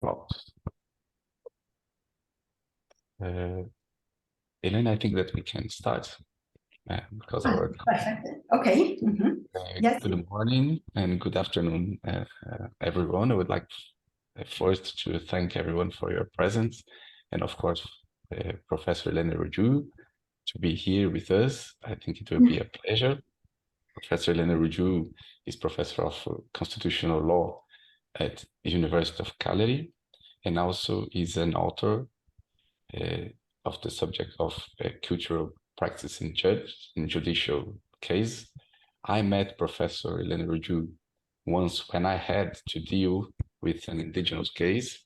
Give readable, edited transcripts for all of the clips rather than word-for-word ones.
Well, Elena, I think that we can start because our perfect. Okay. Yes. Good morning and good afternoon, everyone. I would like first to thank everyone for your presence, and of course, Professor Ilenia Ruggiu to be here with us. I think it will be a pleasure. Professor Ilenia Ruggiu is professor of constitutional law at University of Cagliari, and also is an author of the subject of cultural practice in judicial case. I met Professor Ilenia Ruggiu once when I had to deal with an indigenous case.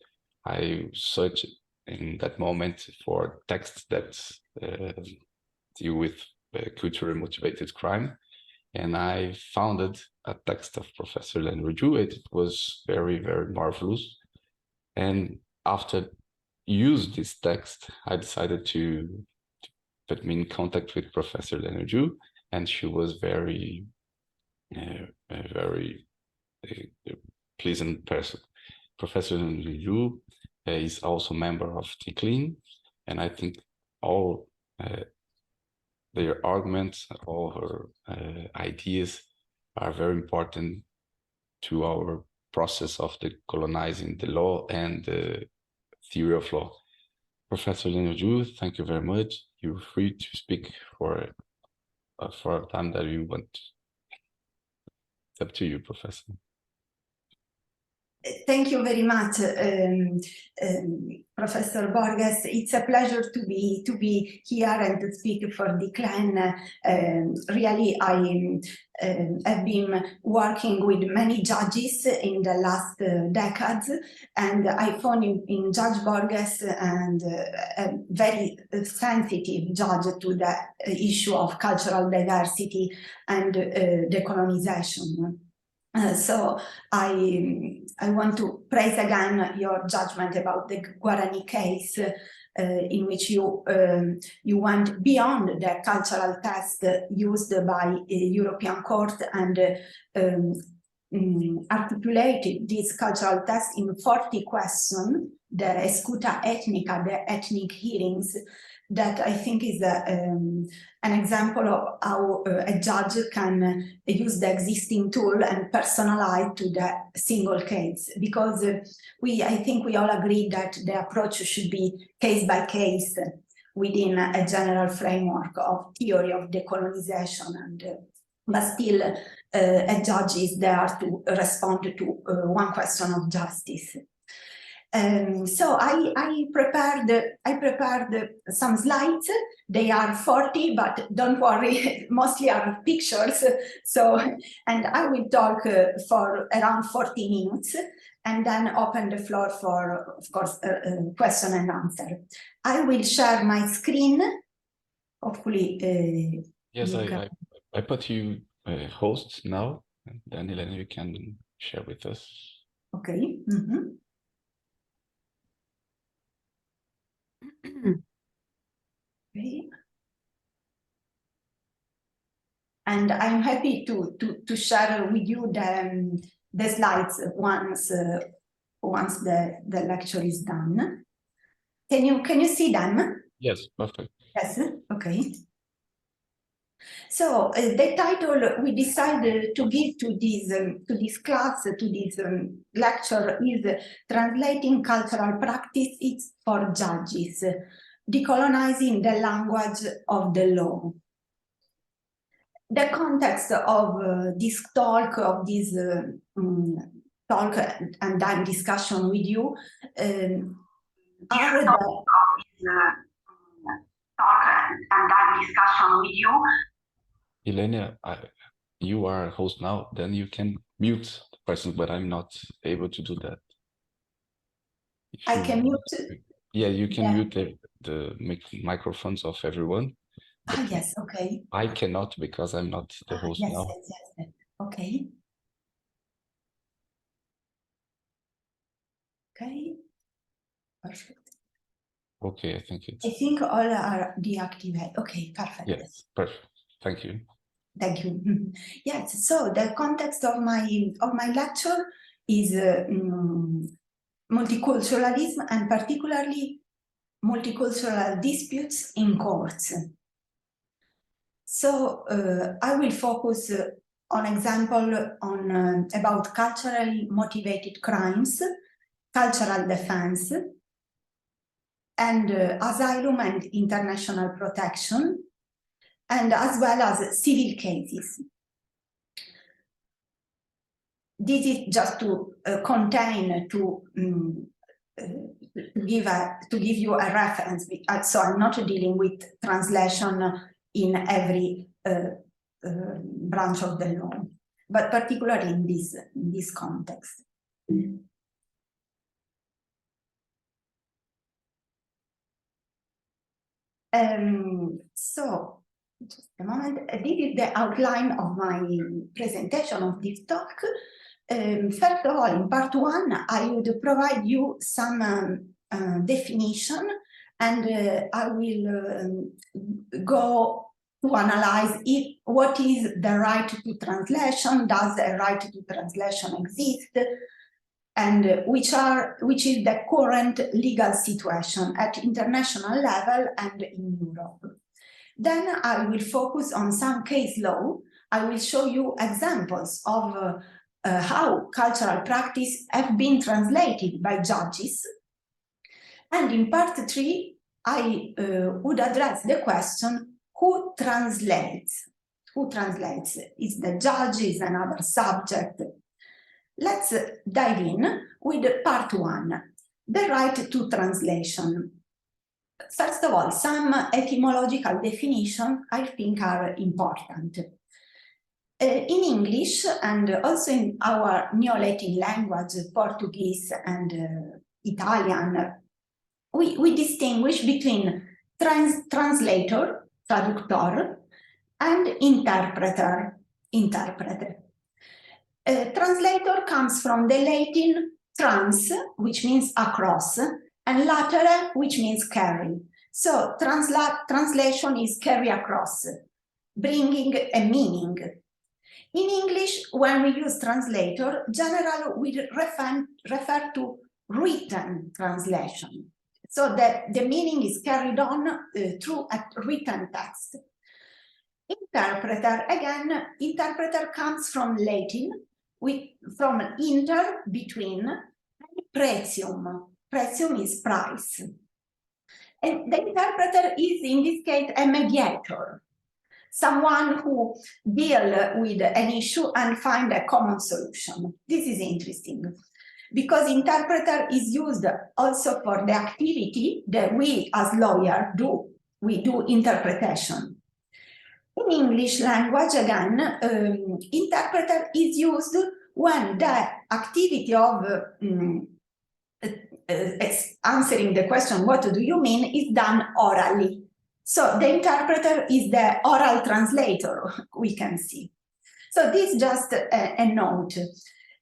I searched in that moment for texts that deal with culturally motivated crime, and I found a text of Professor Ilenia Ruggiu. It was very, very marvelous. And after use this text, I decided to put me in contact with Professor Ilenia Ruggiu, and she was very, very pleasant person. Professor Ilenia Ruggiu is also a member of DECLEN, and I think all their arguments, all her ideas are very important to our process of decolonizing the law and the theory of law. Professor Ilenia Ruggiu, thank you very much. You're free to speak for a time that you want. It's up to you, Professor. Thank you very much, Professor Borges. It's a pleasure to be here and to speak for DECLEN. Really, I have been working with many judges in the last decades, and I found in Judge Borges and a very sensitive judge to the issue of cultural diversity and decolonization. So I want to praise again your judgment about the Guarani case, in which you went beyond the cultural test used by European court and articulated this cultural test in 40 questions, the escuta etnica, the ethnic hearings, that I think is an example of how a judge can use the existing tool and personalize to the single case. Because I think we all agree that the approach should be case by case within a general framework of theory of decolonization, and but still a judge is there to respond to one question of justice. So I prepared some slides. They are 40, but don't worry, mostly are pictures. So, and I will talk for around 40 minutes, and then open the floor for, of course, question and answer. I will share my screen. Hopefully, yes, I put you host now, and then Ilenia, you can share with us. Okay. Okay. And I'm happy to share with you the slides once the lecture is done. Can you see them? Yes, perfect. Yes. Okay. So the title we decided to give to this class, to this lecture, is Translating Cultural Practices for Judges, Decolonizing the Language of the Law. The context of this talk, of this talk and then discussion with you, are Ilenia, you are a host now, then you can mute the person, but I'm not able to do that. I can mute? Yeah, you can mute the microphones of everyone. Yes, okay. I cannot because I'm not the host now. Yes. Okay. Okay. Perfect. Okay, I think it's... I think all are deactivated. Okay, perfect. Yes, perfect. Thank you. Thank you. Yes, so the context of my lecture is multiculturalism and particularly multicultural disputes in courts. So I will focus on example on about culturally motivated crimes, cultural defense, and asylum and international protection, and as well as civil cases. This is just to contain, to give you a reference. So I'm not dealing with translation in every branch of the law, but particularly in this context. So, just a moment. This is the outline of my presentation of this talk. First of all, in part one, I would provide you some definition, and I will go to analyze what is the right to translation, does a right to translation exist, and which is the current legal situation at international level and in Europe. Then I will focus on some case law. I will show you examples of how cultural practice have been translated by judges. And in part three, I would address the question, who translates? Who translates? Is the judge, is another subject? Let's dive in with part one, the right to translation. First of all, some etymological definitions I think are important. In English and also in our Neo-Latin language, Portuguese and Italian, we distinguish between translator, traductor, and interpreter, interpreter. Translator comes from the Latin trans, which means across, and latere, which means carry. So translation is carry across, bringing a meaning. In English, when we use translator, generally we refer to written translation. So that the meaning is carried on through a written text. Interpreter, again, interpreter comes from Latin, from inter, between, and pretium. Pretium is price. And the interpreter is, in this case, a mediator, someone who deals with an issue and find a common solution. This is interesting, because interpreter is used also for the activity that we as lawyers do. We do interpretation. In English language, again, interpreter is used when the activity of answering the question, what do you mean, is done orally. So the interpreter is the oral translator, we can see. So this is just a note.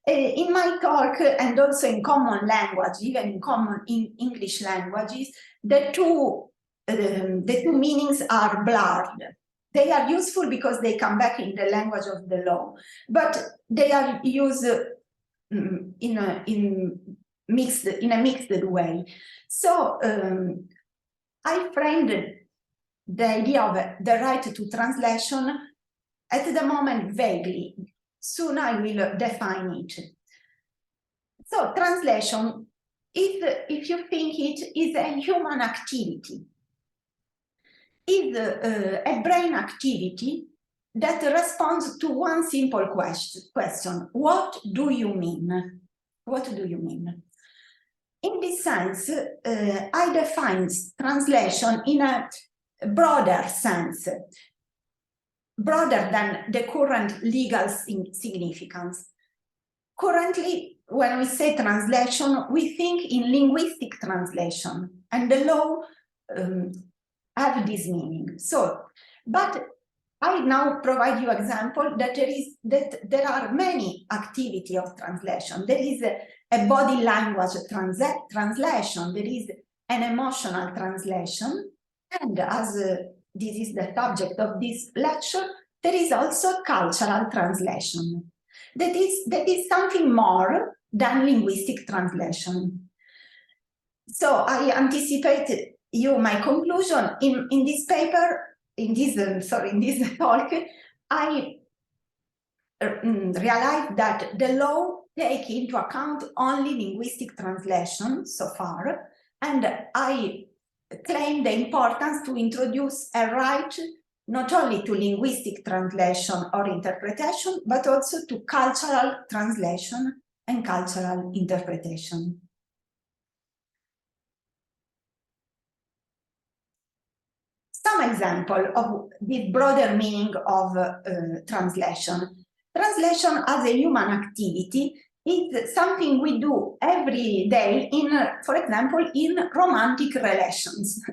In my talk, and also in common language, even in English languages, the two meanings are blurred. They are useful because they come back in the language of the law, but they are used in a mixed way. So I framed the idea of the right to translation at the moment vaguely. Soon I will define it. So translation, if you think it, is a human activity. Is a brain activity that responds to one simple question. What do you mean? What do you mean? In this sense, I define translation in a broader sense, broader than the current legal significance. Currently, when we say translation, we think in linguistic translation, and the law have this meaning. So, but I now provide you example that there are many activity of translation. There is a body language translation. There is an emotional translation, and as this is the subject of this lecture, there is also cultural translation. That is something more than linguistic translation. So I anticipate you my conclusion in this paper, in this talk. I realized that the law takes into account only linguistic translation so far, and I claim the importance to introduce a right not only to linguistic translation or interpretation, but also to cultural translation and cultural interpretation. Some example of the broader meaning of translation. Translation as a human activity is something we do every day in, for example, in romantic relations,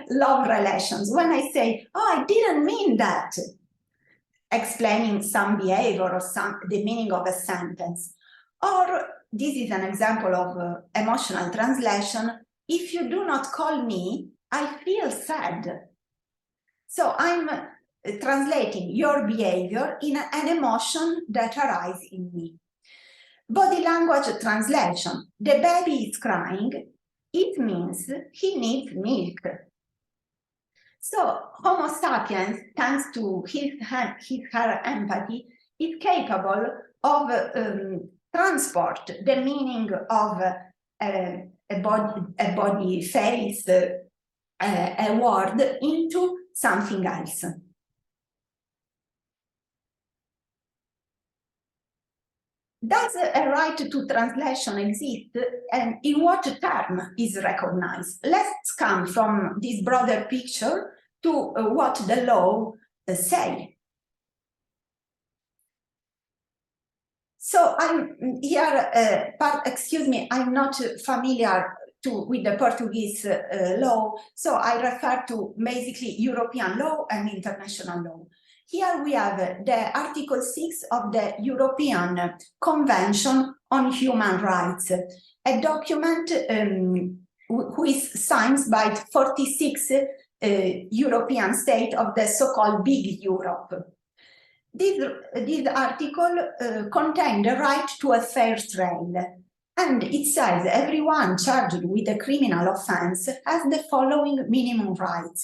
love relations. When I say, oh, I didn't mean that, explaining some behavior or the meaning of a sentence. Or this is an example of emotional translation. If you do not call me, I feel sad. So I'm translating your behavior in an emotion that arises in me. Body language translation. The baby is crying. It means he needs milk. So Homo sapiens, thanks to her empathy, is capable of transport the meaning of a body face, a word into something else. Does a right to translation exist, and in what term is recognized? Let's come from this broader picture to what the law say. So I'm here, excuse me, I'm not familiar with the Portuguese law, so I refer to basically European law and international law. Here we have the Article 6 of the European Convention on Human Rights, a document who is signed by 46 European states of the so-called Big Europe. This article contains the right to a fair trial, and it says everyone charged with a criminal offense has the following minimum rights: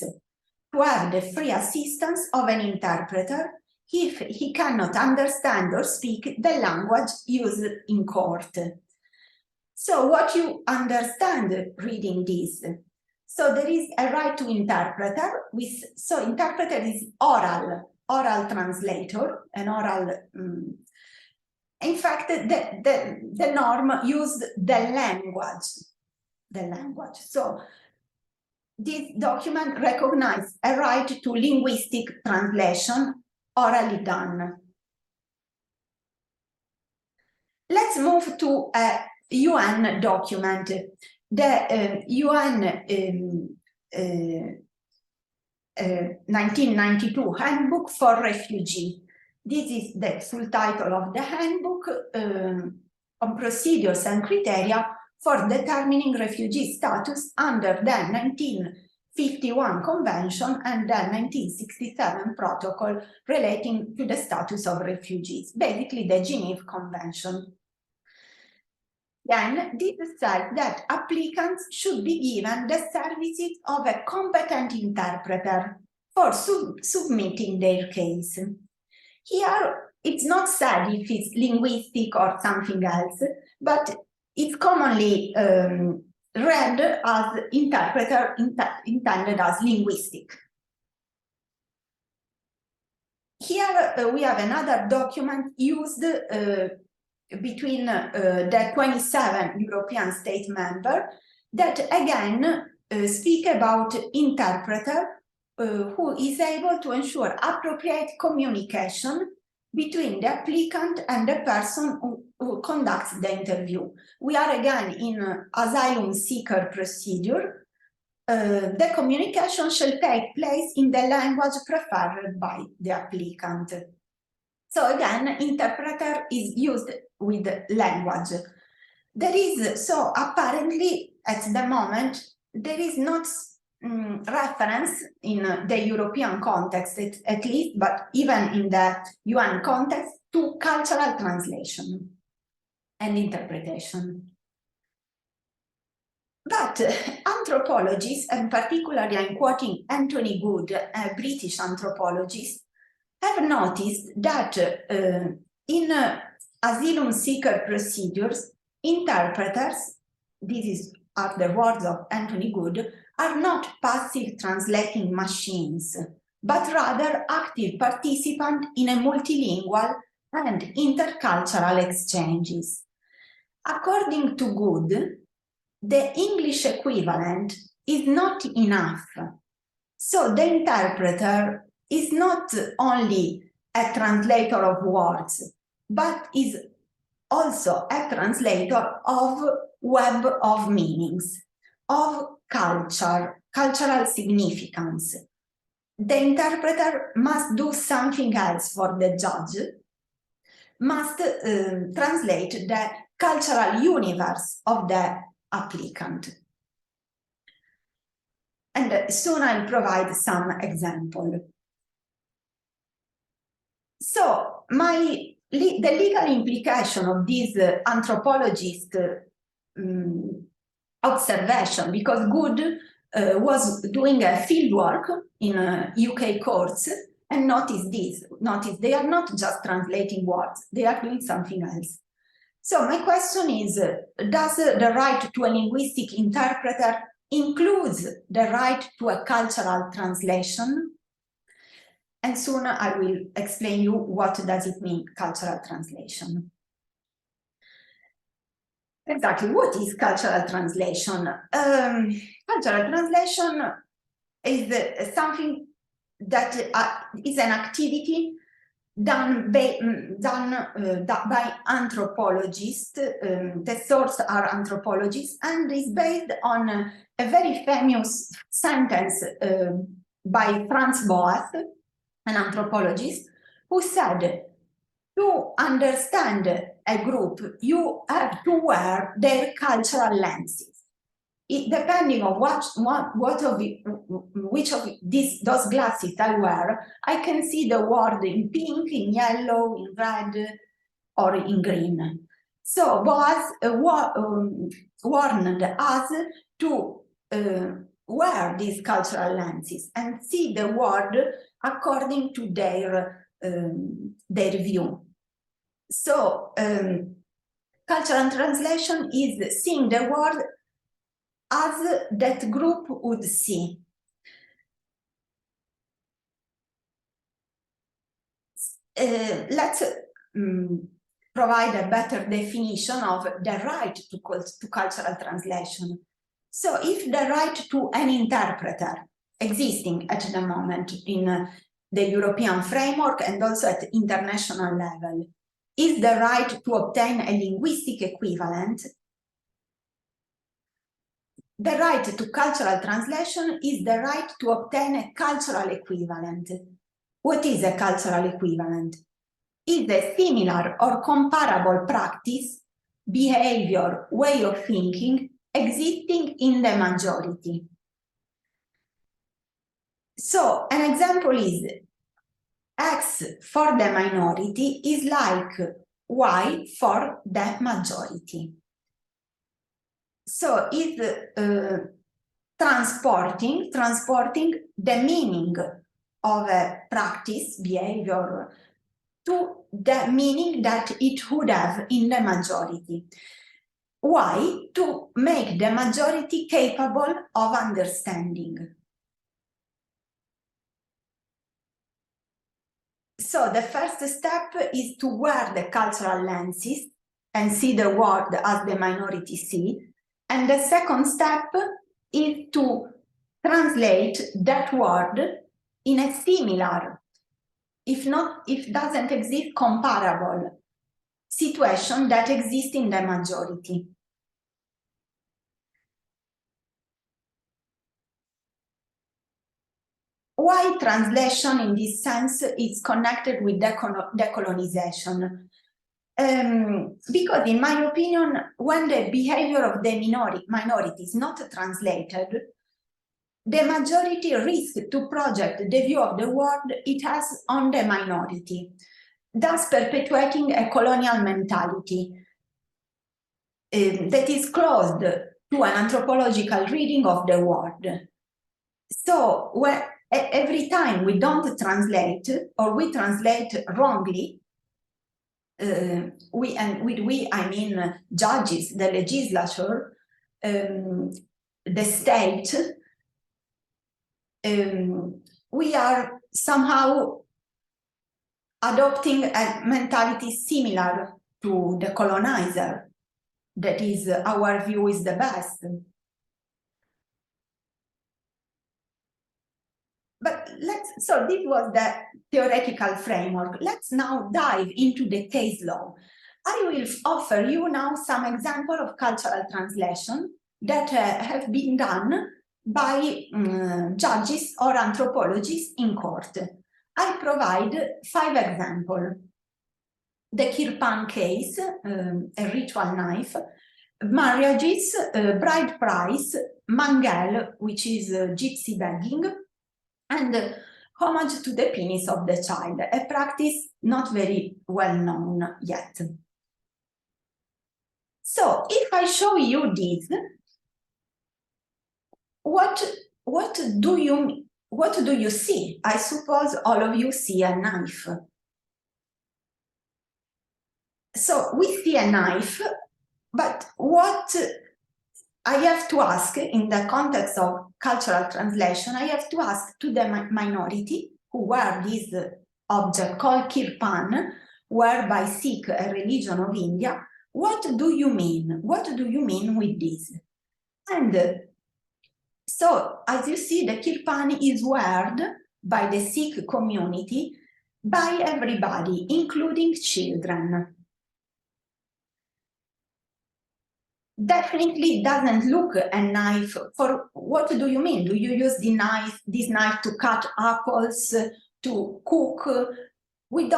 to have the free assistance of an interpreter if he cannot understand or speak the language used in court. So what you understand reading this? So there is a right to interpreter, so interpreter is oral translator, an oral, in fact, the norm used the language. So this document recognizes a right to linguistic translation orally done. Let's move to a UN document, the UN 1992 Handbook for Refugees. This is the full title of the handbook on procedures and criteria for determining refugee status under the 1951 Convention and the 1967 Protocol relating to the status of refugees, basically the Geneva Convention. Then this says that applicants should be given the services of a competent interpreter for submitting their case. Here, it's not said if it's linguistic or something else, but it's commonly read as interpreter intended as linguistic. Here we have another document used between the 27 European state members that again speak about interpreter who is able to ensure appropriate communication between the applicant and the person who conducts the interview. We are again in asylum seeker procedure. The communication shall take place in the language preferred by the applicant. So again, interpreter is used with language. There is, so apparently at the moment, there is not reference in the European context, at least, but even in the UN context, to cultural translation and interpretation. But anthropologists, and particularly I'm quoting Anthony Good, a British anthropologist, have noticed that in asylum seeker procedures, interpreters, are the words of Anthony Good, are not passive translating machines, but rather active participants in a multilingual and intercultural exchanges. According to Good, the English equivalent is not enough. So the interpreter is not only a translator of words, but is also a translator of web of meanings, of culture, cultural significance. The interpreter must do something else for the judge, must translate the cultural universe of the applicant. And soon I'll provide some example. So the legal implication of this anthropologist observation, because Good was doing a field work in UK courts, and notice they are not just translating words, they are doing something else. So my question is, does the right to a linguistic interpreter includes the right to a cultural translation? And soon I will explain you what does it mean, cultural translation. Exactly, what is cultural translation? Cultural translation is something that is an activity done by anthropologists. The source are anthropologists, and is based on a very famous sentence by Franz Boas, an anthropologist, who said, to understand a group, you have to wear their cultural lenses. Depending on which of those glasses I wear, I can see the word in pink, in yellow, in red, or in green. So Boas warned us to wear these cultural lenses and see the world according to their view. So cultural translation is seeing the world as that group would see. Let's provide a better definition of the right to cultural translation. So if the right to an interpreter existing at the moment in the European framework and also at international level is the right to obtain a linguistic equivalent, the right to cultural translation is the right to obtain a cultural equivalent. What is a cultural equivalent? It's a similar or comparable practice, behavior, way of thinking existing in the majority. So an example is X for the minority is like Y for the majority. So it's transporting the meaning of a practice, behavior, to the meaning that it would have in the majority. Why? To make the majority capable of understanding. So the first step is to wear the cultural lenses and see the world as the minority see. And the second step is to translate that word in a similar, if doesn't exist, comparable situation that exists in the majority. Why translation in this sense is connected with decolonization? Because in my opinion, when the behavior of the minority is not translated, the majority risks to project the view of the world it has on the minority, thus perpetuating a colonial mentality that is closed to an anthropological reading of the word. So every time we don't translate, or we translate wrongly, I mean judges, the legislature, the state, we are somehow adopting a mentality similar to the colonizer, that is, our view is the best. But so this was the theoretical framework. Let's now dive into the case law. I will offer you now some example of cultural translation that have been done by judges or anthropologists in court. I provide 5 examples. The Kirpan case, a ritual knife, marriages, bride price, mangel, which is gypsy begging, and homage to the penis of the child, a practice not very well known yet. So if I show you this, what do you see? I suppose all of you see a knife. So we see a knife, but what I have to ask in the context of cultural translation, I have to ask to the minority who wear this object called kirpan, wear by Sikh, a religion of India, what do you mean? What do you mean with this? And so, as you see, the kirpan is worn by the Sikh community, by everybody, including children. Definitely doesn't look a knife. For what do you mean? Do you use this knife to cut apples, to cook? We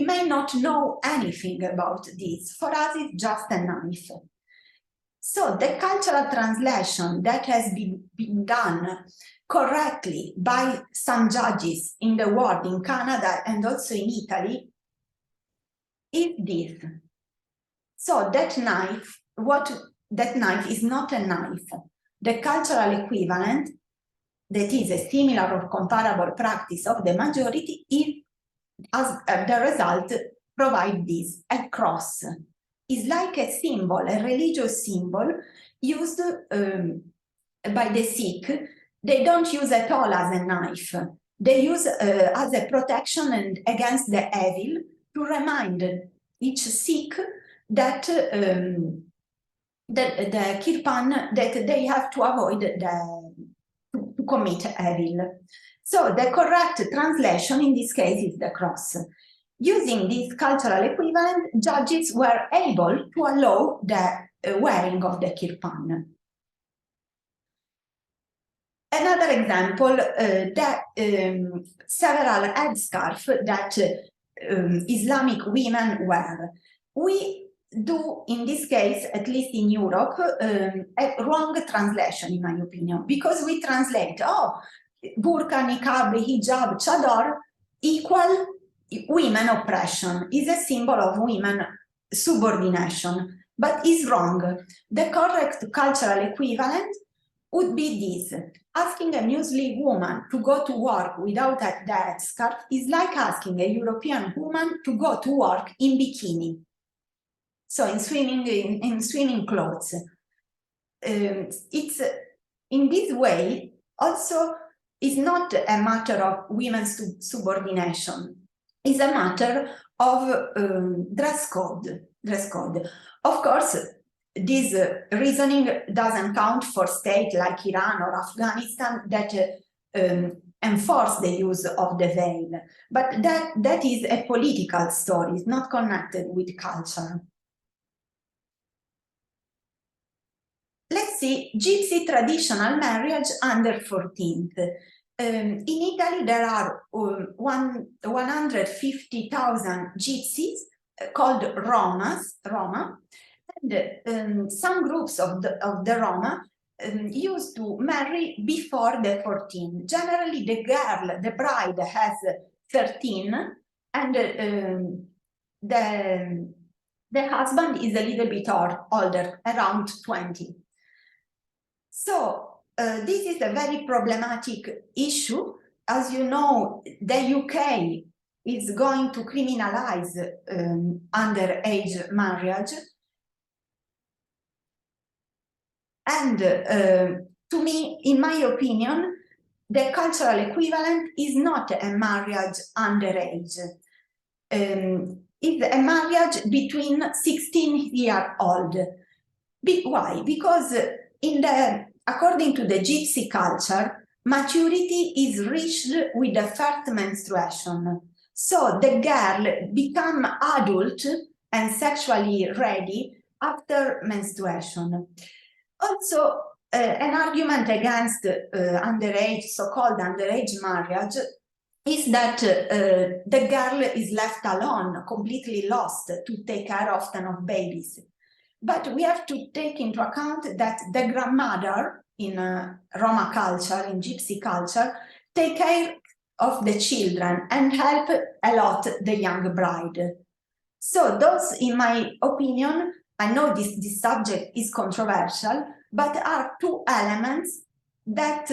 may not know anything about this. For us, it's just a knife. So the cultural translation that has been done correctly by some judges in the world, in Canada and also in Italy, is this. So that knife, that knife is not a knife. The cultural equivalent, that is a similar or comparable practice of the majority, is, as the result, provide this, a cross. It's like a symbol, a religious symbol used by the Sikh. They don't use at all as a knife. They use as a protection and against the evil, to remind each Sikh that the kirpan, that they have to avoid to commit evil. So the correct translation in this case is the cross. Using this cultural equivalent, judges were able to allow the wearing of the kirpan. Another example, several headscarves that Islamic women wear. We do, in this case, at least in Europe, a wrong translation, in my opinion, because we translate, burqa, niqab, hijab, chador equal women oppression, is a symbol of women subordination, but is wrong. The correct cultural equivalent would be this. Asking a Muslim woman to go to work without the headscarf is like asking a European woman to go to work in bikini. So in swimming clothes. It's in this way also is not a matter of women's subordination. It's a matter of dress code. Of course, this reasoning doesn't count for states like Iran or Afghanistan that enforce the use of the veil. But that is a political story, it's not connected with culture. Let's see, Gypsy traditional marriage under 14th. In Italy, there are 150,000 gypsies called Roma, and some groups of the Roma used to marry before the 14. Generally, the bride has 13, and the husband is a little bit older, around 20. So this is a very problematic issue. As you know, the UK is going to criminalize underage marriage. And to me, in my opinion, the cultural equivalent is not a marriage underage. It's a marriage between 16-year-old. Why? Because according to the gypsy culture, maturity is reached with the first menstruation. So the girl becomes adult and sexually ready after menstruation. Also, an argument against underage, so-called underage marriage is that the girl is left alone, completely lost to take care often of babies. But we have to take into account that the grandmother in Roma culture, in gypsy culture, take care of the children and help a lot the young bride. So those, in my opinion, I know this subject is controversial, but are two elements that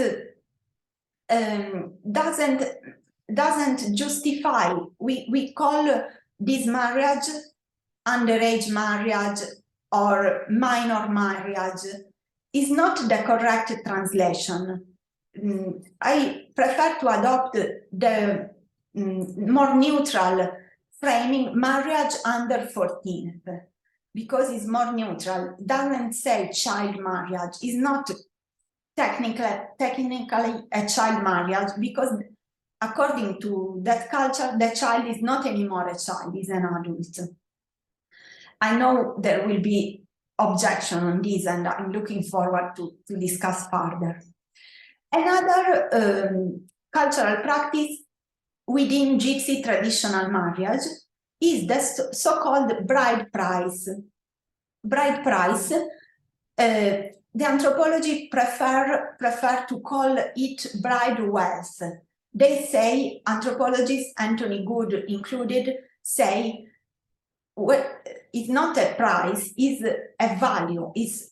doesn't justify. We call this marriage underage marriage or minor marriage. Is not the correct translation. I prefer to adopt the more neutral framing, marriage under 14, because it's more neutral. Doesn't say child marriage. Is not technically a child marriage, because according to that culture, the child is not anymore a child, is an adult. I know there will be objection on this, and I'm looking forward to discuss further. Another cultural practice within gypsy traditional marriage is the so-called bride price. Bride price, the anthropology prefer to call it bride wealth. They say, anthropologists, Anthony Good included, say, it's not a price, is a value, is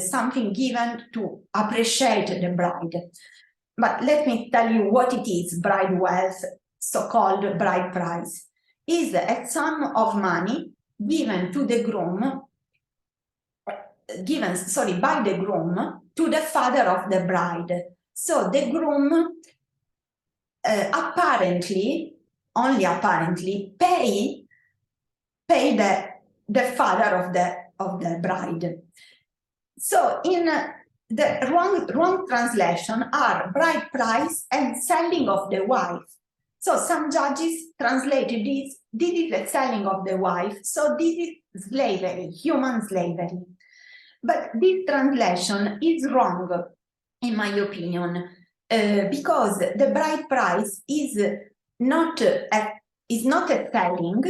something given to appreciate the bride. But let me tell you what it is, bride wealth, so-called bride price. Is a sum of money given to the groom, by the groom to the father of the bride. So the groom apparently, only apparently, pay the father of the bride. So in the wrong translation are bride price and selling of the wife. So some judges translated this is the selling of the wife, so this is slavery, human slavery. But this translation is wrong, in my opinion, because the bride price is not a selling,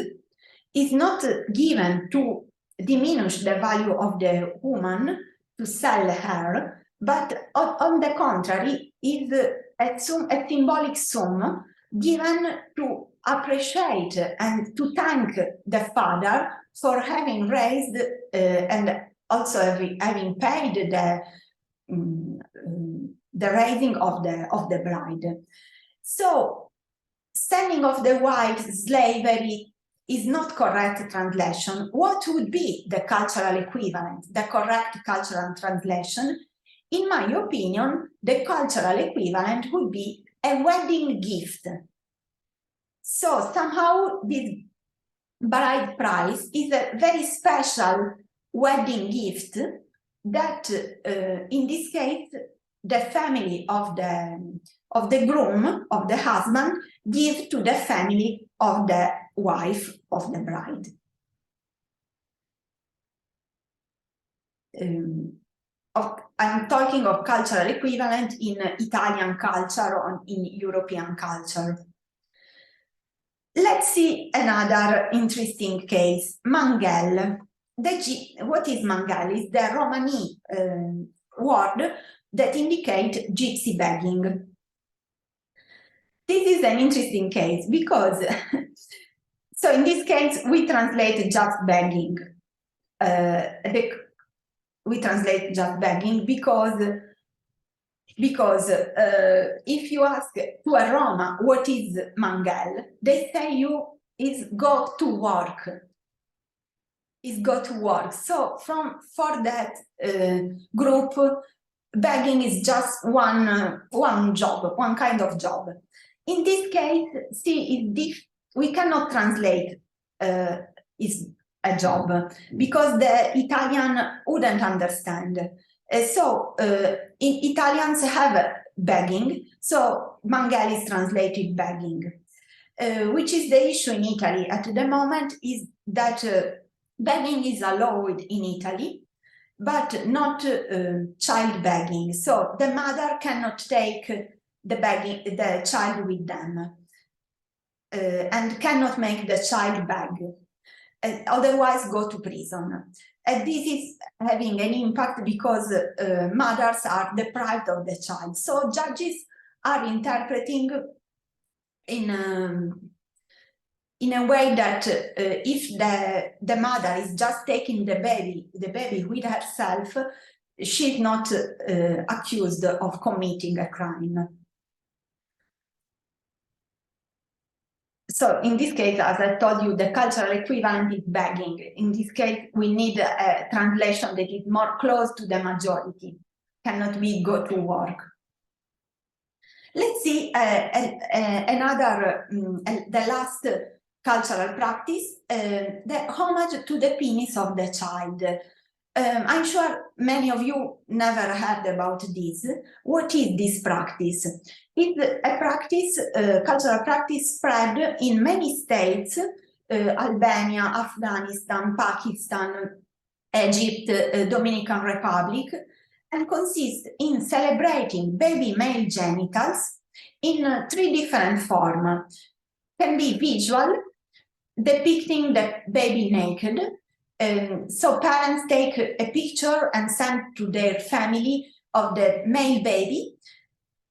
is not given to diminish the value of the woman, to sell her, but on the contrary, is a symbolic sum given to appreciate and to thank the father for having raised and also having paid the raising of the bride. So selling of the wife, slavery, is not correct translation. What would be the cultural equivalent, the correct cultural translation? In my opinion, the cultural equivalent would be a wedding gift. So somehow this bride price is a very special wedding gift that in this case the family of the groom, of the husband, give to the family of the wife of the bride. I'm talking of cultural equivalent in Italian culture or in European culture. Let's see another interesting case, Mangel. What is Mangel? It's the Romani word that indicates gypsy begging. This is an interesting case because, so in this case, we translate just begging. we translate just begging because if you ask to a Roma what is Mangel, they say you is go to work. Is go to work. So for that group, begging is just one job, one kind of job. In this case, see, we cannot translate is a job because the Italian wouldn't understand. Italians have begging, so Mangel is translated begging, which is the issue in Italy at the moment is that begging is allowed in Italy, but not child begging. So the mother cannot take the child with them and cannot make the child beg. Otherwise go to prison. And this is having an impact because mothers are deprived of the child. So judges are interpreting in a way that if the mother is just taking the baby with herself, she's not accused of committing a crime. So in this case, as I told you, the cultural equivalent is begging. In this case, we need a translation that is more close to the majority, cannot be go to work. Let's see another, the last cultural practice, the homage to the penis of the child. I'm sure many of you never heard about this. What is this practice? It's a practice, cultural practice spread in many states, Albania, Afghanistan, Pakistan, Egypt, Dominican Republic, and consists in celebrating baby male genitals in 3 different forms. Can be visual, depicting the baby naked. So parents take a picture and send to their family of the male baby.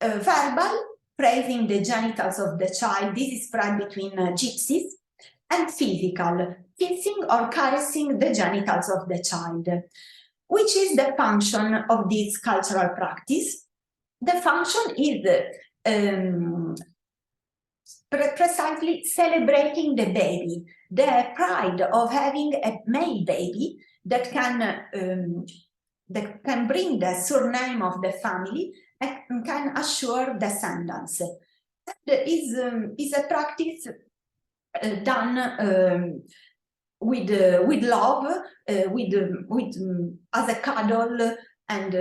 Verbal, praising the genitals of the child. This is spread between gypsies. And physical, kissing or caressing the genitals of the child. Which is the function of this cultural practice? The function is precisely celebrating the baby, the pride of having a male baby that can bring the surname of the family and can assure descendants. That is a practice done with love, as a cuddle, and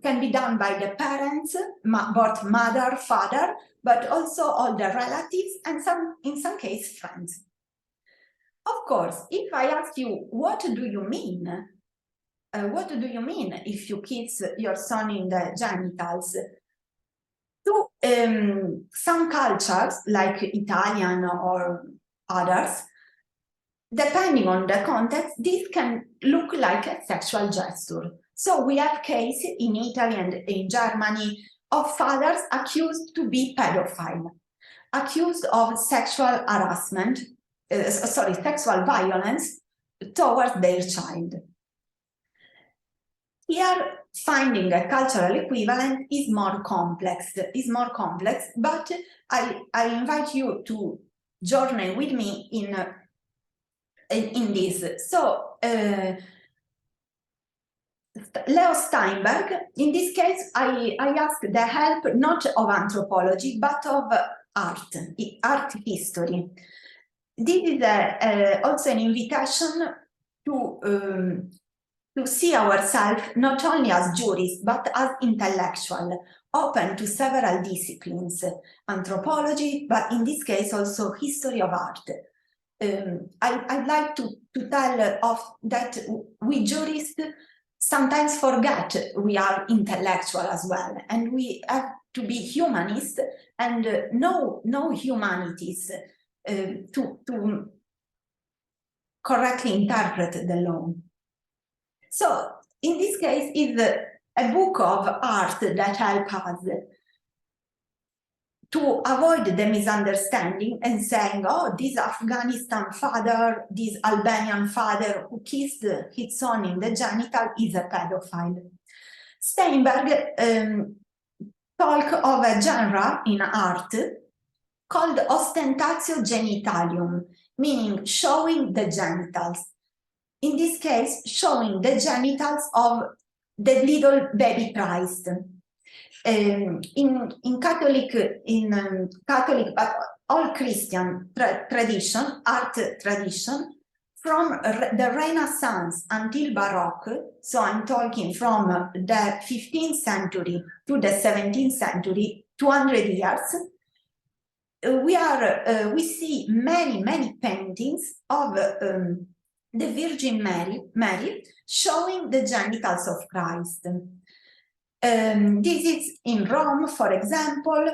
can be done by the parents, both mother, father, but also all the relatives and in some cases friends. Of course, if I ask you, what do you mean? What do you mean if you kiss your son in the genitals? To some cultures, like Italian or others, depending on the context, this can look like a sexual gesture. So we have cases in Italy and in Germany of fathers accused to be pedophile, accused of sexual harassment, sexual violence towards their child. Here, finding a cultural equivalent is more complex, but I invite you to journey with me in this. So, Leo Steinberg, in this case, I ask the help not of anthropology, but of art history. This is also an invitation to see ourselves not only as jurists, but as intellectual, open to several disciplines, anthropology, but in this case also history of art. I'd like to tell that we jurists sometimes forget we are intellectual as well, and we have to be humanists and know humanities to correctly interpret the law. So in this case is a book of art that helps us. to avoid the misunderstanding and saying, oh, this Afghanistan father, this Albanian father who kissed his son in the genital is a pedophile. Steinberg talk of a genre in art called ostentatio genitalium, meaning showing the genitals. In this case, showing the genitals of the little baby Christ. In Catholic, but all Christian tradition, art tradition, from the Renaissance until Baroque, so I'm talking from the 15th century to the 17th century, 200 years, we see many paintings of the Virgin Mary showing the genitals of Christ. This is in Rome, for example.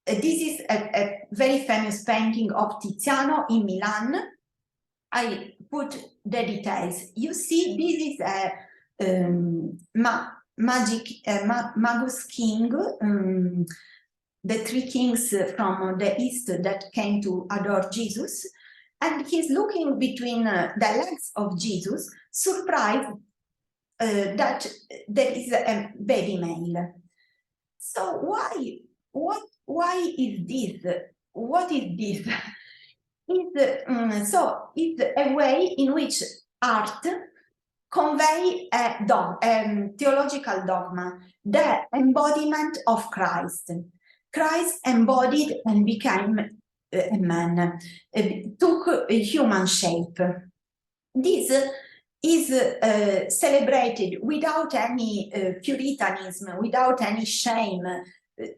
This is a very famous painting of Tiziano in Milan. I put the details. You see, this is a Magus King, the three kings from the East that came to adore Jesus. And he's looking between the legs of Jesus, surprised that there is a baby male. So why is this? What is this? So it's a way in which art convey a theological dogma, the embodiment of Christ. Christ embodied and became a man, took a human shape. This is celebrated without any Puritanism, without any shame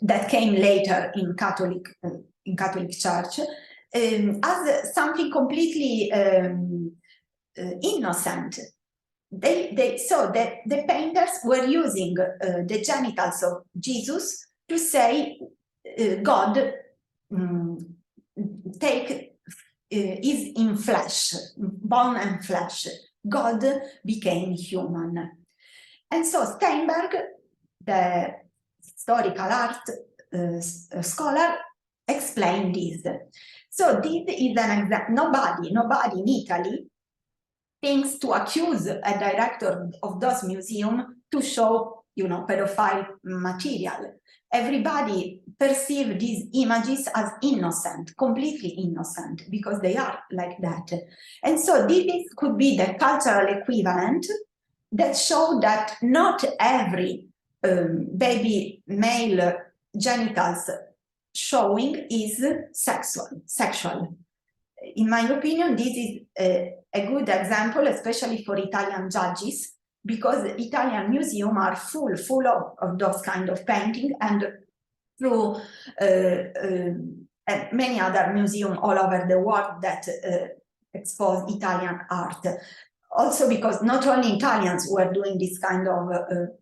that came later in Catholic Church, as something completely innocent. So the painters were using the genitals of Jesus to say God is in flesh, bone and flesh. God became human. And so Steinberg, the historical art scholar, explained this. So this is an example. Nobody in Italy thinks to accuse a director of those museums to show, pedophile material. Everybody perceives these images as innocent, completely innocent, because they are like that. And so this could be the cultural equivalent that show that not every baby male genitals showing is sexual. In my opinion, this is a good example, especially for Italian judges, because Italian museums are full of those kind of paintings, and through many other museums all over the world that expose Italian art. Also because not only Italians were doing this kind of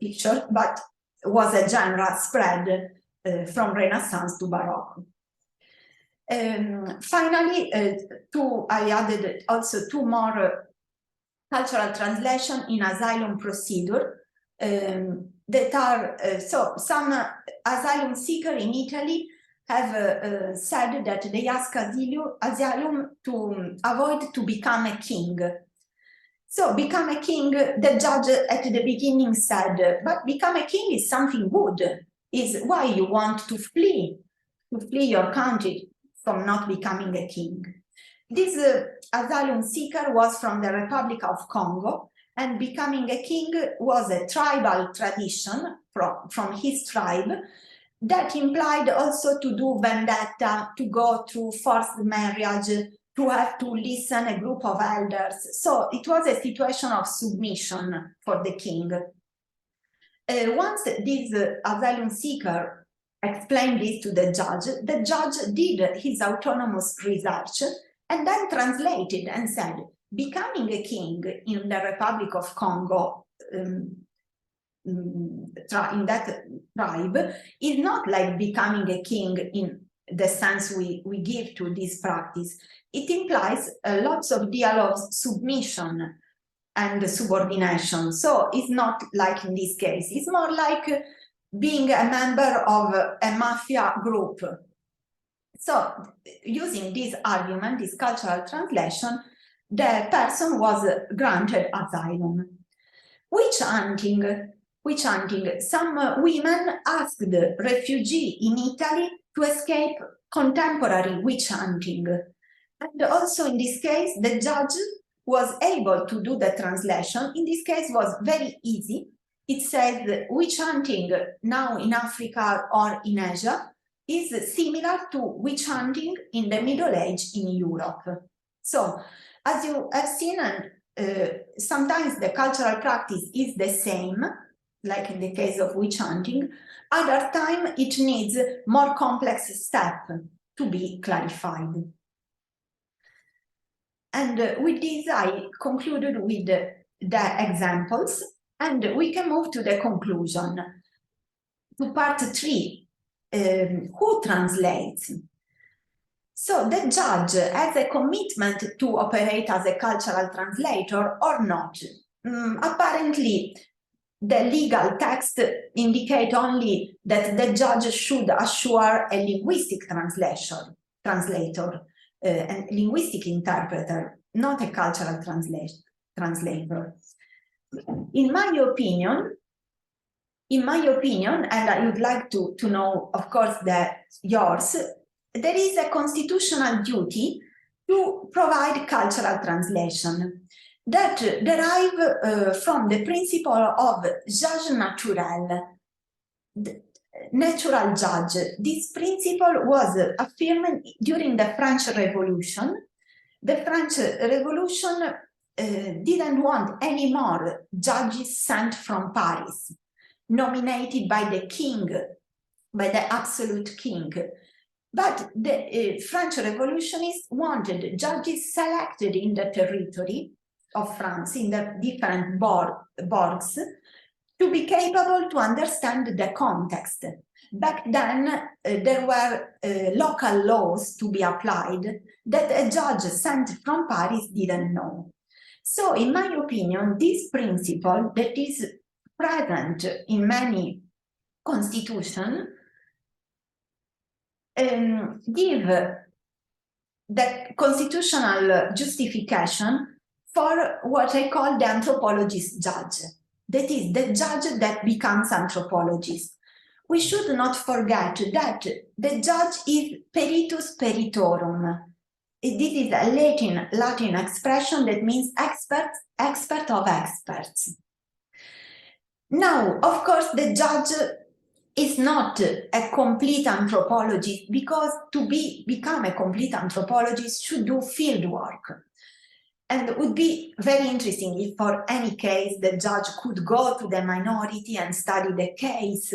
picture, but was a genre spread from Renaissance to Baroque. Finally, I added also two more cultural translation in asylum procedure that are, so some asylum seekers in Italy have said that they ask asylum to avoid to become a king. So become a king, the judge at the beginning said, but become a king is something good, is why you want to flee your country from not becoming a king. This asylum seeker was from the Republic of Congo, and becoming a king was a tribal tradition from his tribe that implied also to do vendetta, to go through forced marriage, to have to listen a group of elders. So it was a situation of submission for the king. Once this asylum seeker explained this to the judge did his autonomous research and then translated and said, becoming a king in the Republic of Congo, in that tribe, is not like becoming a king in the sense we give to this practice. It implies lots of dialogues, submission and subordination. So it's not like in this case. It's more like being a member of a mafia group. So using this argument, this cultural translation, the person was granted asylum. Witch hunting. Some women asked refugees in Italy to escape contemporary witch hunting. And also in this case, the judge was able to do the translation. In this case, was very easy. It says witch hunting now in Africa or in Asia is similar to witch hunting in the Middle Age in Europe. So, as you have seen, sometimes the cultural practice is the same, like in the case of witch hunting. Other time, it needs more complex steps to be clarified. And with this, I concluded with the examples, and we can move to the conclusion. To part 3, who translates? So the judge has a commitment to operate as a cultural translator or not? Apparently, the legal text indicates only that the judge should assure a linguistic translator, a linguistic interpreter, not a cultural translator. In my opinion, and I would like to know, of course, yours, there is a constitutional duty to provide cultural translation that derive from the principle of judge naturel, natural judge. This principle was affirmed during the French Revolution. The French Revolution didn't want any more judges sent from Paris, nominated by the king, by the absolute king. But the French revolutionists wanted judges selected in the territory of France, in the different boards, to be capable to understand the context. Back then, there were local laws to be applied that a judge sent from Paris didn't know. So, in my opinion, this principle that is present in many constitutions give the constitutional justification for what I call the anthropologist judge. That is, the judge that becomes anthropologist. We should not forget that the judge is peritus peritorum. This is a Latin expression that means expert of experts. Now, of course, the judge is not a complete anthropologist, because to become a complete anthropologist should do field work. And it would be very interesting if for any case the judge could go to the minority and study the case,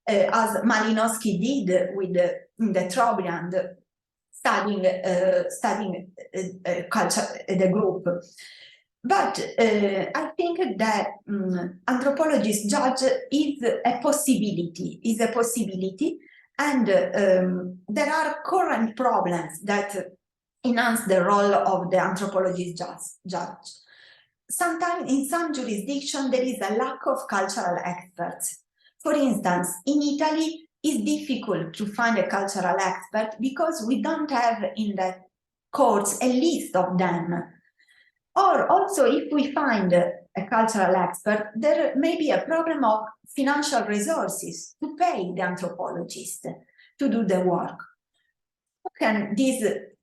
as Malinowski did with in the Trobriand, studying culture, the group. But I think that anthropologist judge is a possibility, and there are current problems that enhance the role of the anthropologist judge. Sometimes in some jurisdictions there is a lack of cultural experts. For instance, in Italy, it's difficult to find a cultural expert because we don't have in the courts a list of them. Or also, if we find a cultural expert, there may be a problem of financial resources to pay the anthropologist to do the work.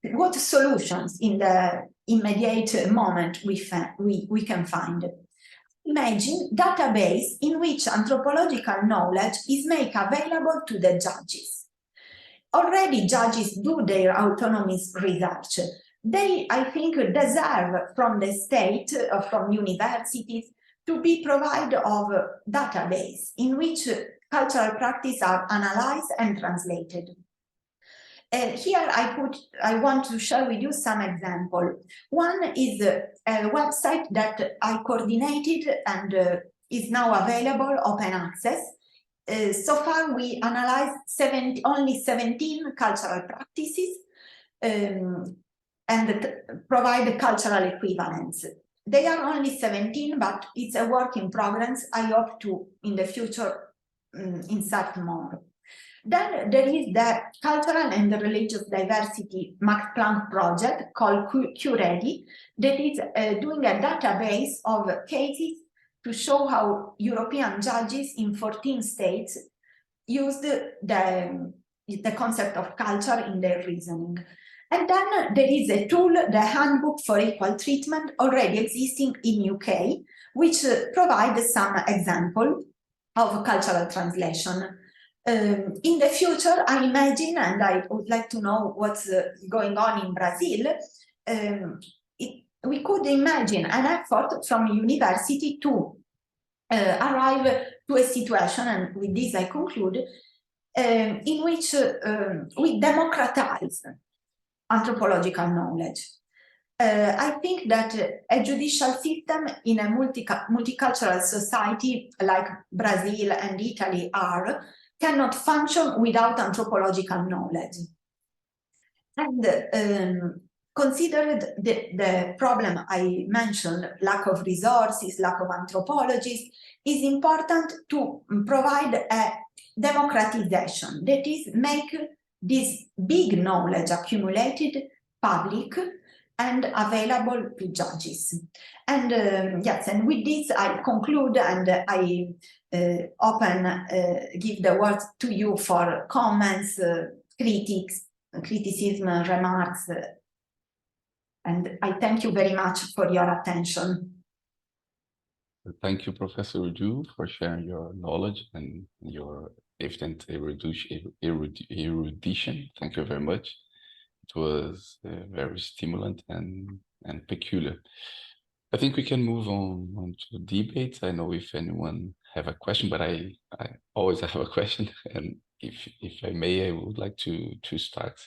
What solutions in the immediate moment we can find? Imagine database in which anthropological knowledge is made available to the judges. Already judges do their autonomous research. They, I think, deserve from the state or from universities to be provided of a database in which cultural practices are analyzed and translated. Here I want to share with you some examples. One is a website that I coordinated and is now available, open access. So far we analyzed only 17 cultural practices and provide cultural equivalents. They are only 17, but it's a work in progress. I hope to, in the future, insert more. Then there is the Cultural and Religious Diversity Max Planck project called QReady that is doing a database of cases to show how European judges in 14 states used the concept of culture in their reasoning. And then there is a tool, the Handbook for Equal Treatment, already existing in UK, which provides some example of cultural translation. In the future, I imagine, and I would like to know what's going on in Brazil, we could imagine an effort from a university to arrive to a situation, and with this I conclude, in which we democratize anthropological knowledge. I think that a judicial system in a multicultural society like Brazil and Italy cannot function without anthropological knowledge. And considered the problem I mentioned, lack of resources, lack of anthropologists, is important to provide a democratization, that is, make this big knowledge accumulated public and available to judges. And yes, and with this I conclude, and I give the word to you for comments, criticism, remarks, and I thank you very much for your attention. Thank you, Professor Ruggiu, for sharing your knowledge and your evident erudition. Thank you very much. It was very stimulant and peculiar. I think we can move on to debates. I know if anyone have a question, but I always have a question, and if I may, I would like to start.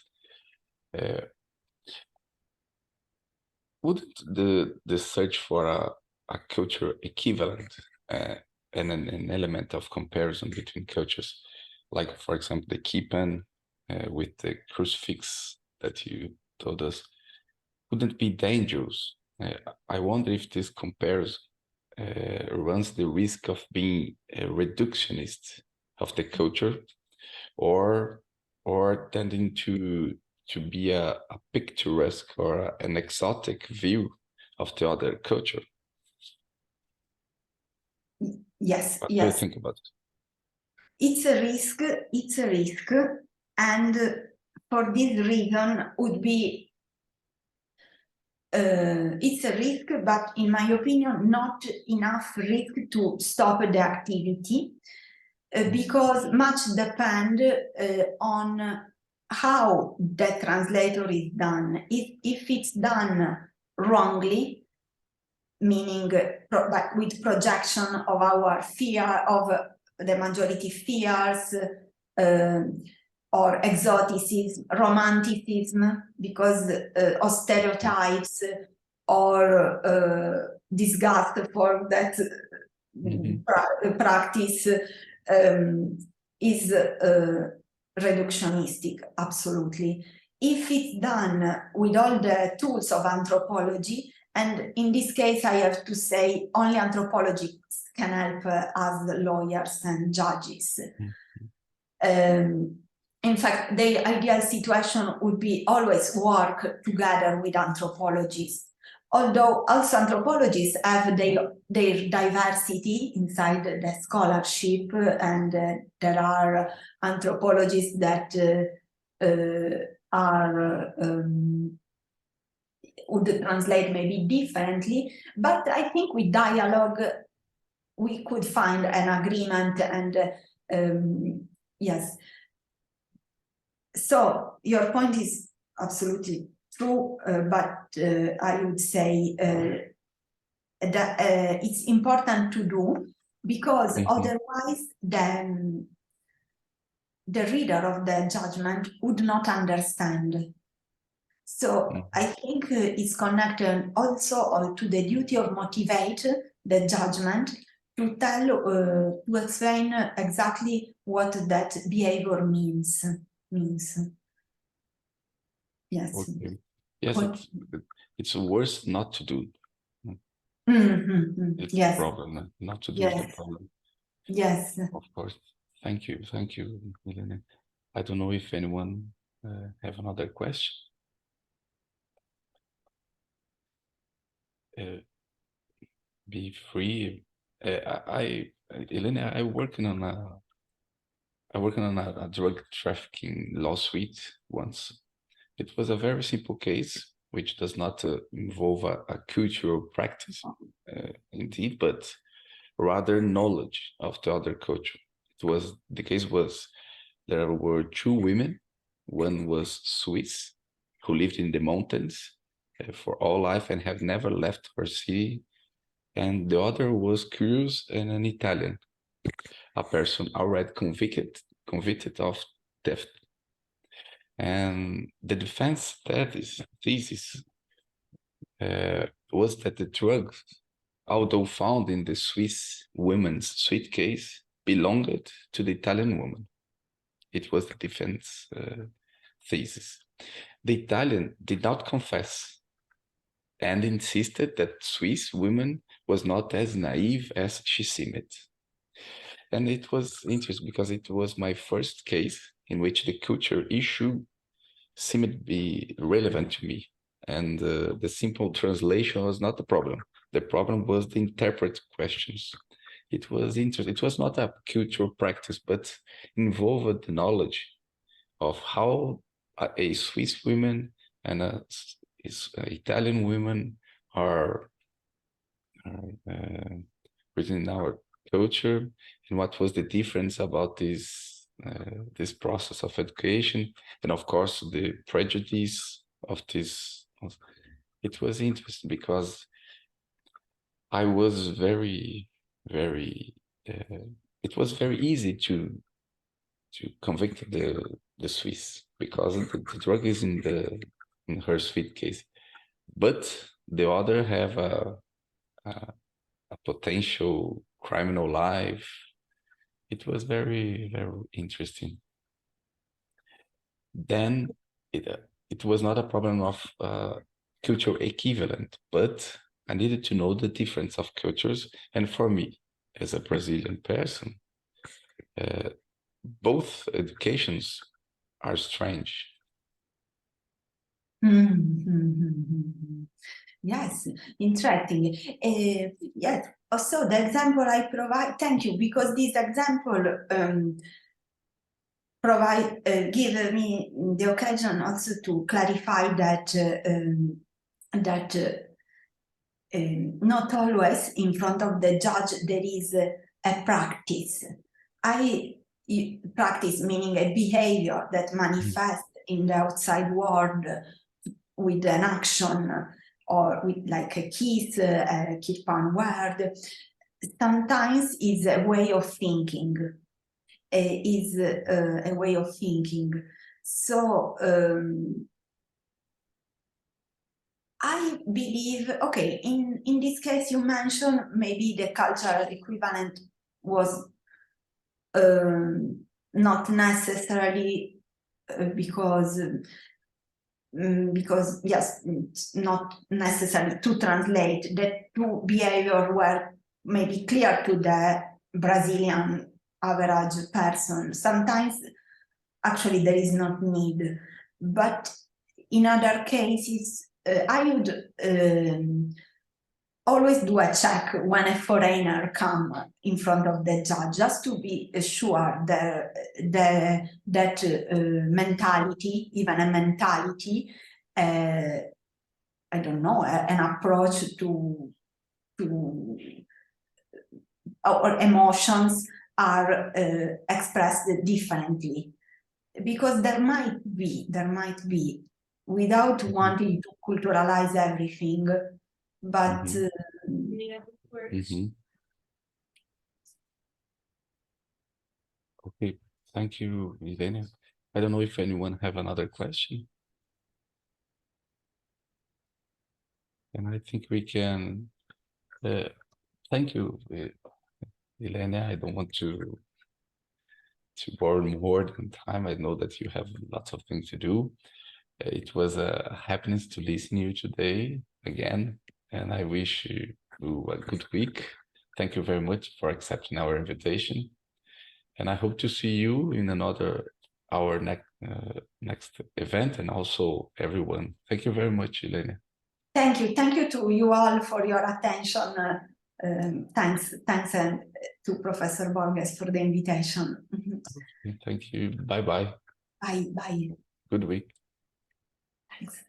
Wouldn't the search for a culture equivalent and an element of comparison between cultures, like for example the kippen with the crucifix that you told us, wouldn't be dangerous? I wonder if this runs the risk of being a reductionist of the culture, or tending to be a picturesque or an exotic view of the other culture. Yes, what yes. do you think about it? It's a risk, and for this reason would be it's a risk, but in my opinion not enough risk to stop the activity, because much depend on how the translator is done. If it's done wrongly, meaning with projection of our fear, of the majority fears, or exoticism, romanticism, because of stereotypes, or disgust for that practice, is reductionistic, absolutely. If it's done with all the tools of anthropology, and in this case I have to say only anthropologists can help as lawyers and judges. In fact, the ideal situation would be always work together with anthropologists, although also anthropologists have their diversity inside the scholarship, and there are anthropologists that would translate maybe differently, but I think with dialogue we could find an agreement, and yes. So your point is absolutely true, but I would say that it's important to do, because otherwise the reader of the judgment would not understand. So I think it's connected also to the duty of motivate the judgment, to tell, to explain exactly what that behavior means. Yes. Okay. Yes, it's worse not to do. It's yes. a problem not to do yes. the problem. Yes. Of course. Thank you, Ilenia. I don't know if anyone have another question. Be free. Ilenia, I'm working on a drug trafficking lawsuit once. It was a very simple case, which does not involve a cultural practice, indeed, but rather knowledge of the other culture. The case was there were two women. One was Swiss, who lived in the mountains for all life and have never left her city, and the other was curious and an Italian, a person already convicted of theft. And the defense thesis was that the drugs, although found in the Swiss woman's suitcase, belonged to the Italian woman. It was the defense thesis. The Italian did not confess and insisted that Swiss woman was not as naive as she seemed. And it was interesting because it was my first case in which the culture issue seemed to be relevant to me. And the simple translation was not the problem. The problem was the interpret questions. It was interesting. It was not a cultural practice, but involved the knowledge of how a Swiss woman and a Italian woman are within our culture, and what was the difference about this process of education, and of course the prejudice of this. It was interesting because I was very it was very easy to convict the Swiss because the drug is in her suitcase, but the other have a potential criminal life. It was very interesting. Then it was not a problem of cultural equivalent, but I needed to know the difference of cultures. And for me, as a Brazilian person, both educations are strange. Yes, interesting. Yes, also the example I provide, thank you, because this example give me the occasion also to clarify that not always in front of the judge there is a practice. Practice meaning a behavior that manifests in the outside world with an action or with like a kiss, keep on word. Sometimes is a way of thinking. Is a way of thinking. So I believe, okay, in this case you mentioned maybe the cultural equivalent was not necessarily because yes, it's not necessary to translate. The two behavior were maybe clear to the Brazilian average person. Sometimes actually there is not need, but in other cases I would always do a check when a foreigner come in front of the judge, just to be sure that mentality, even a mentality, I don't know, an approach to or emotions are expressed differently, because there might be without wanting to culturalize everything, but Okay, thank you, Ilenia. I don't know if anyone have another question. And I think we can thank you, Ilenia. I don't want to borrow more than time. I know that you have lots of things to do. It was a happiness to listen to you today again, and I wish you a good week. Thank you very much for accepting our invitation. And I hope to see you in our next event, and also everyone. Thank you very much, Ilenia. Thank you to you all for your attention. Thanks and to Professor Borges for the invitation. Thank you. Bye-bye. Bye. Good week. Thanks.